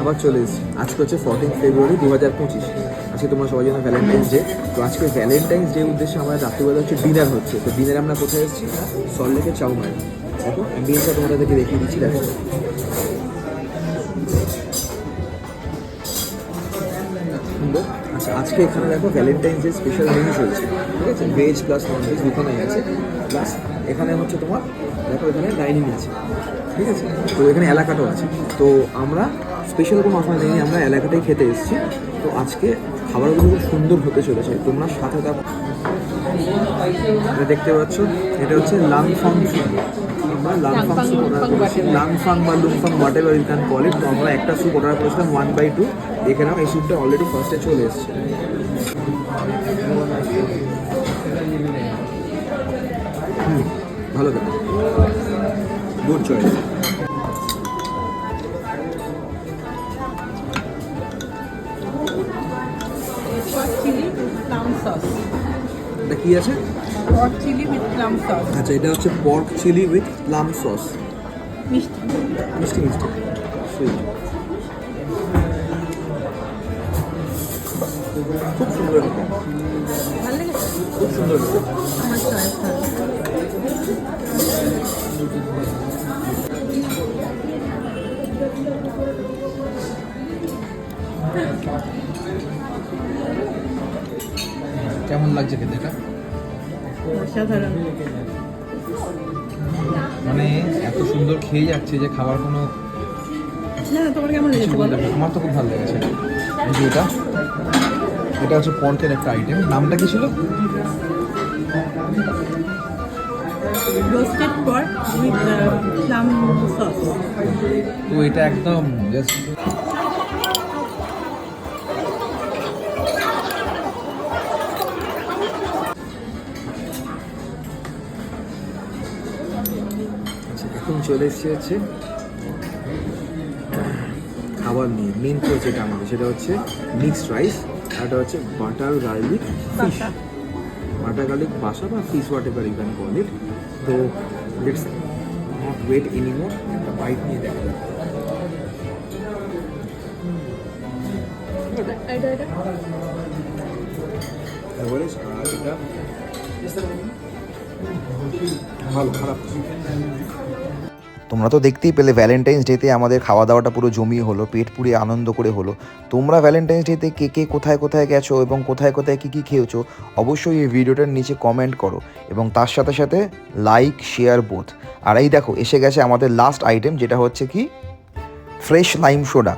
আবার চলে এসেছি। আজকে হচ্ছে 14 ফেব্রুয়ারি 2025। আজকে তোমরা সবাই জন্য ভ্যালেন্টাইন্স ডে। তো আজকে ভ্যালেন্টাইন্স ডে উদ্দেশ্যে আমার রাত্রিবেলা হচ্ছে ডিনার হচ্ছে। তো ডিনারে আমরা কোথায় এসেছি? সল্টলেকের চাউমার। দেখো অ্যাম্বিয়েন্সটা তোমাদেরকে দেখিয়ে দিচ্ছি। দেখো সুন্দর। আচ্ছা আজকে এখানে দেখো ভ্যালেন্টাইন্স ডে স্পেশাল মেনু চলছে, ঠিক আছে? ভেজ প্লাস নন ভেজ দুখানেই আছে। প্লাস এখানে হচ্ছে তোমার দেখো এখানে ডাইনিং আছে, ঠিক আছে? তো এখানে এলাকাটাও আছে। তো আমরা স্পেশাল কোনো অফার নেই, আমরা এলাকাটাই খেতে এসেছি। তো আজকে খাবারগুলো খুব সুন্দর হতে চলেছে, তোমরা সাথে থাকো। এটা দেখতে পাচ্ছ, এটা হচ্ছে লাংফাং স্যুপ। আমরা লাংফাং স্যুপ অর্ডার করেছি, লাংফাং বা লুংফাং whatever you can call it. তো আমরা একটা স্যুপ অর্ডার করেছিলাম 1/2। দেখে নাও এই স্যুপটা অলরেডি ফার্স্টে চলে এসেছে। ভালো থাকে, good choice. Chili plum sauce. এটা কি আছে? Pork chili with plum sauce. আচ্ছা এটা হচ্ছে pork chili with plum sauce. মিষ্টি মিষ্টি মিষ্টি সুইট, খুব সুন্দর, ভালো লেগেছে। খুব সুন্দর। আমার চয়েস ভালো। কেমন লাগছে খেতে এটা? অসাধারণ। মানে এত সুন্দর খেয়ে যাচ্ছে যে খাবার কোনো না তোমার কেমন লেগেছে বলো? আমার তো খুব ভালো লেগেছে। এই যে এটা হচ্ছে পর্কের একটা আইটেম, নামটা কি ছিল? Roasted pork with plum sauce. তো এটা একদম জাস্ট এখন চলে এসেছে হচ্ছে খাবার নিয়ে। মেন কোর্স যেটা আমাদের সেটা হচ্ছে মিক্সড রাইস, আর এটা হচ্ছে butter garlic fish, butter garlic basa বা fish whatever you can call it. তো লেটস নট ওয়েট এনিমোর, একটা বাইট নিয়ে দেখা যাক। এটা ভালো, খারাপ। তোমরা তো দেখতেই পেলে ভ্যালেন্টাইন্স ডেতে আমাদের খাওয়া দাওয়াটা পুরো জমিয়ে হলো, পেট পুড়িয়ে আনন্দ করে হলো। তোমরা ভ্যালেন্টাইন্স ডেতে কে কে কোথায় কোথায় গেছো এবং কোথায় কোথায় কী কী খেয়েছো অবশ্যই এই ভিডিওটার নিচে কমেন্ট করো, এবং তার সাথে সাথে লাইক শেয়ার বোথ। আর এই দেখো এসে গেছে আমাদের লাস্ট আইটেম, যেটা হচ্ছে কি ফ্রেশ লাইম সোডা।